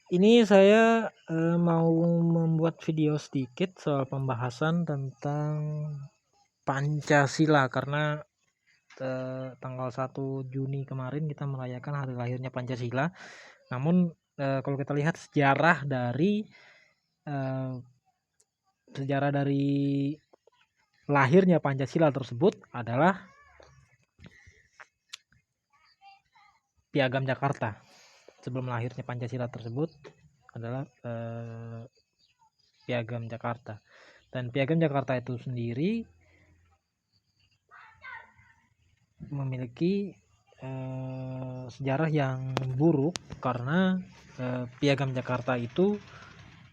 Ini saya mau membuat video sedikit soal pembahasan tentang Pancasila karena tanggal 1 Juni kemarin kita merayakan hari lahirnya Pancasila. Namun kalau kita lihat eh, sejarah dari lahirnya Pancasila tersebut adalah Piagam Jakarta. Sebelum lahirnya Pancasila tersebut adalah Piagam Jakarta. Dan Piagam Jakarta itu sendiri memiliki sejarah yang buruk karena Piagam Jakarta itu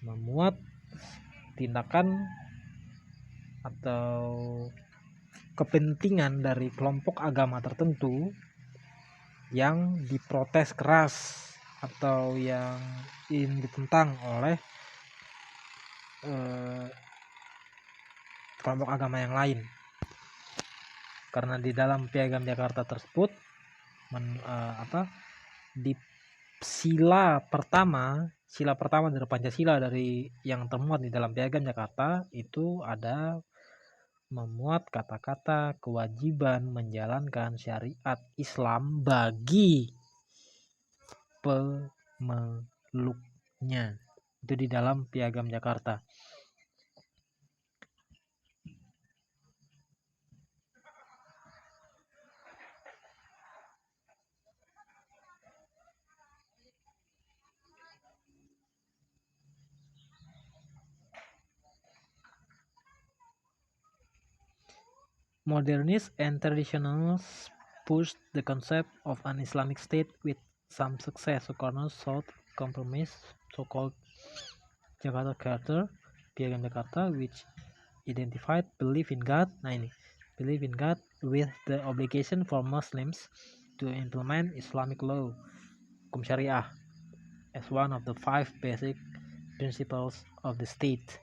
memuat tindakan atau kepentingan dari kelompok agama tertentu yang diprotes keras atau yang ingin ditentang oleh kelompok agama yang lain. Karena di dalam Piagam Jakarta tersebut di sila pertama dari Pancasila dari yang termuat di dalam Piagam Jakarta itu ada memuat kata-kata kewajiban menjalankan syariat Islam bagi pemeluknya. Itu di dalam Piagam Jakarta. Modernists and traditionalists pushed the concept of an Islamic state with some success. Soekarno sought compromise, so-called Jakarta Charter, Piagam Jakarta, which identified belief in God with the obligation for Muslims to implement Islamic law, hukum syariah, as one of the 5 basic principles of the state.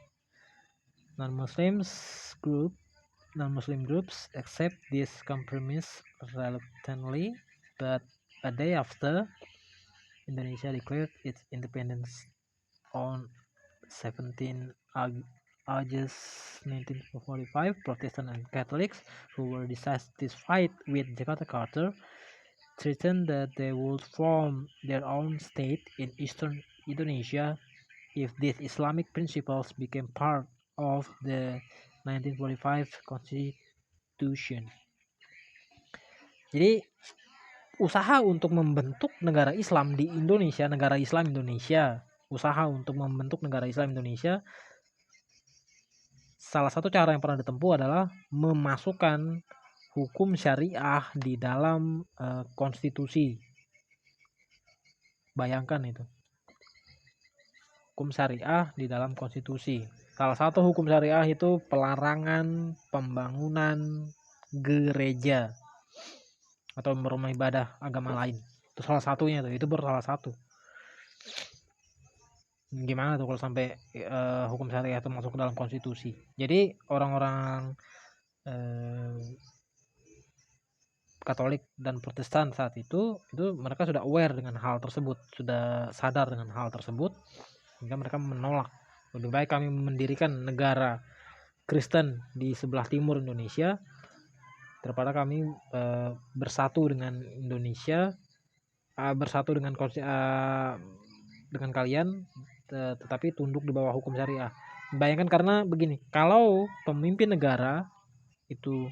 Non-Muslim groups accept this compromise reluctantly, but a day after Indonesia declared its independence on 17 August 1945, Protestants and Catholics who were dissatisfied with Jakarta Charter threatened that they would form their own state in eastern Indonesia if these Islamic principles became part of the 1945 Constitution. Jadi usaha untuk membentuk negara Islam di Indonesia, salah satu cara yang pernah ditempuh adalah memasukkan hukum syariah di dalam konstitusi. Bayangkan itu. Hukum syariah di dalam konstitusi. Salah satu hukum syariah itu pelarangan pembangunan gereja atau rumah ibadah agama lain. Itu salah satunya tuh, itu baru salah satu. Gimana tuh kalau sampai hukum syariah itu masuk ke dalam konstitusi. Jadi orang-orang Katolik dan Protestan saat itu mereka sudah aware dengan hal tersebut, sudah sadar dengan hal tersebut, sehingga mereka menolak. Lebih baik kami mendirikan negara Kristen di sebelah timur Indonesia daripada kami bersatu dengan Indonesia, bersatu dengan kalian, tetapi tunduk di bawah hukum syariah. Bayangkan, karena begini, kalau pemimpin negara itu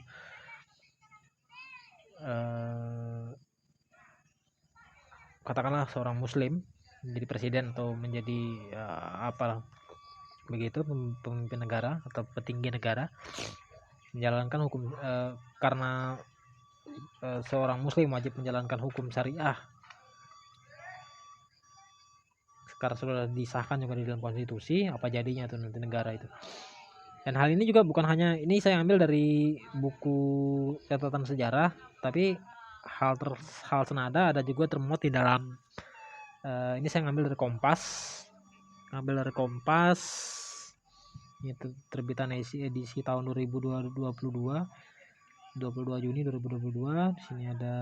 katakanlah seorang muslim menjadi presiden atau menjadi apalah begitu, pemimpin negara atau petinggi negara menjalankan hukum karena seorang muslim wajib menjalankan hukum syariah karena sudah disahkan juga di dalam konstitusi. Apa jadinya tuh nanti negara itu? Dan hal ini juga bukan hanya, ini saya ambil dari buku catatan sejarah, tapi hal senada ada juga termuat di dalam ini saya ngambil dari Kompas, ini terbitan edisi tahun 2022 22 Juni 2022. Di sini ada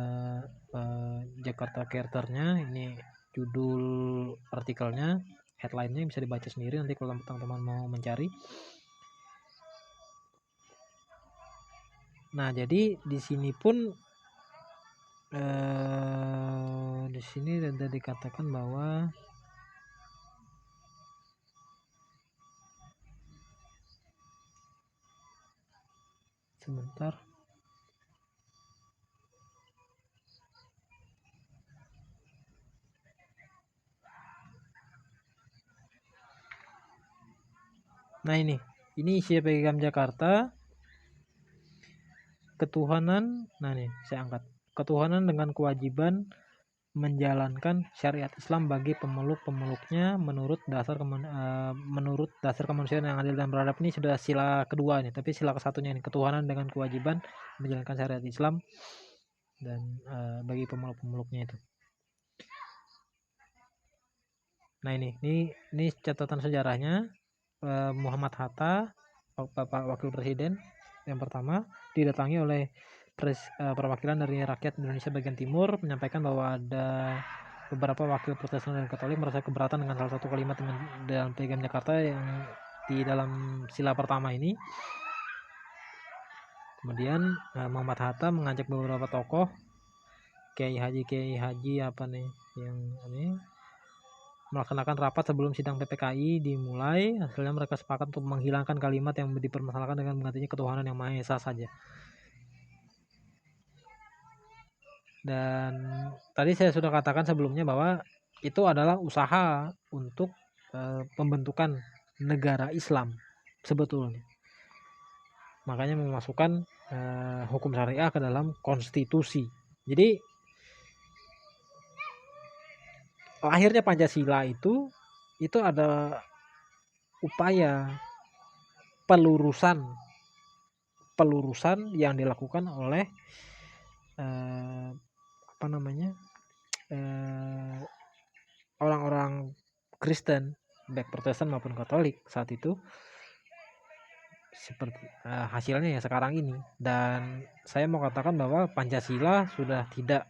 Jakarta Charter-nya, ini judul artikelnya, headline-nya bisa dibaca sendiri nanti kalau teman-teman mau mencari. Nah, jadi di sini pun di sini ada dikatakan bahwa sebentar. Nah, ini isi piagam Jakarta. Ketuhanan, nah nih saya angkat. Ketuhanan dengan kewajiban menjalankan syariat Islam bagi pemeluk-pemeluknya menurut dasar kemanusiaan yang adil dan beradab. Ini sudah sila kedua nih, tapi sila kesatunya ini ketuhanan dengan kewajiban menjalankan syariat Islam dan bagi pemeluk-pemeluknya itu. Nah, ini catatan sejarahnya. Muhammad Hatta, Bapak Wakil Presiden yang pertama, didatangi oleh perwakilan dari rakyat Indonesia bagian timur, menyampaikan bahwa ada beberapa wakil Protestan dan Katolik merasa keberatan dengan salah satu kalimat dalam piagam Jakarta yang di dalam sila pertama ini. Kemudian Muhammad Hatta mengajak beberapa tokoh, Kiai Haji apa nih yang ini, melaksanakan rapat sebelum sidang PPKI dimulai. Hasilnya mereka sepakat untuk menghilangkan kalimat yang dipermasalahkan dengan menggantinya ketuhanan yang Maha Esa saja. Dan tadi saya sudah katakan sebelumnya bahwa itu adalah usaha untuk pembentukan negara Islam sebetulnya. Makanya memasukkan hukum syariah ke dalam konstitusi. Jadi lahirnya Pancasila itu ada upaya pelurusan yang dilakukan oleh orang-orang Kristen baik Protestan maupun Katolik saat itu, seperti hasilnya yang sekarang ini. Dan saya mau katakan bahwa Pancasila sudah tidak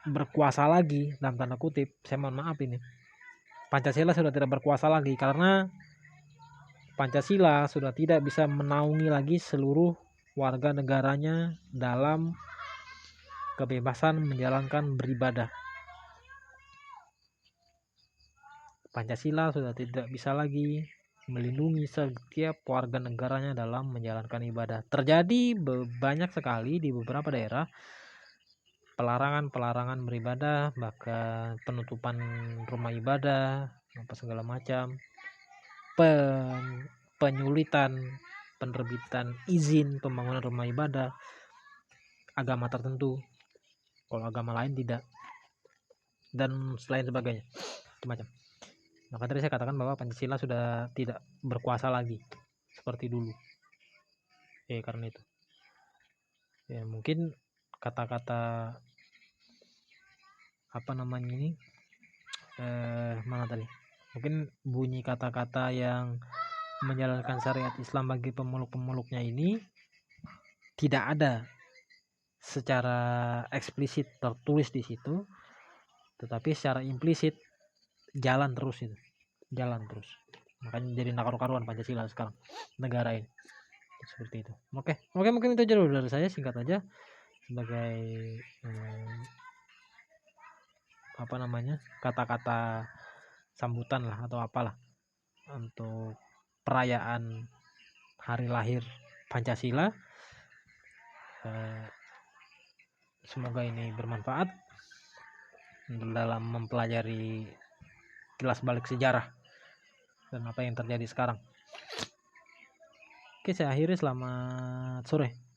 berkuasa lagi dalam tanda kutip. Saya mohon maaf ini. Pancasila sudah tidak berkuasa lagi karena Pancasila sudah tidak bisa menaungi lagi seluruh warga negaranya dalam kebebasan menjalankan beribadah. Pancasila sudah tidak bisa lagi melindungi setiap warga negaranya dalam menjalankan ibadah. Terjadi banyak sekali di beberapa daerah pelarangan beribadah, bahkan penutupan rumah ibadah, apa segala macam, penyulitan penerbitan izin pembangunan rumah ibadah agama tertentu, kalau agama lain tidak, dan selain sebagainya macam. Maka tadi saya katakan bahwa Pancasila sudah tidak berkuasa lagi seperti dulu. Karena itu mungkin kata-kata mana tadi, mungkin bunyi kata-kata yang menjalankan syariat Islam bagi pemeluk-pemeluknya ini tidak ada secara eksplisit tertulis di situ, tetapi secara implisit jalan terus. Makanya jadi karu-karuan Pancasila sekarang negara ini seperti itu. Oke, mungkin itu aja dulu dari saya, singkat aja sebagai kata-kata sambutan lah atau apalah untuk perayaan hari lahir Pancasila. Semoga ini bermanfaat dalam mempelajari kilas balik sejarah dan apa yang terjadi sekarang. Oke, saya akhiri. Selamat sore.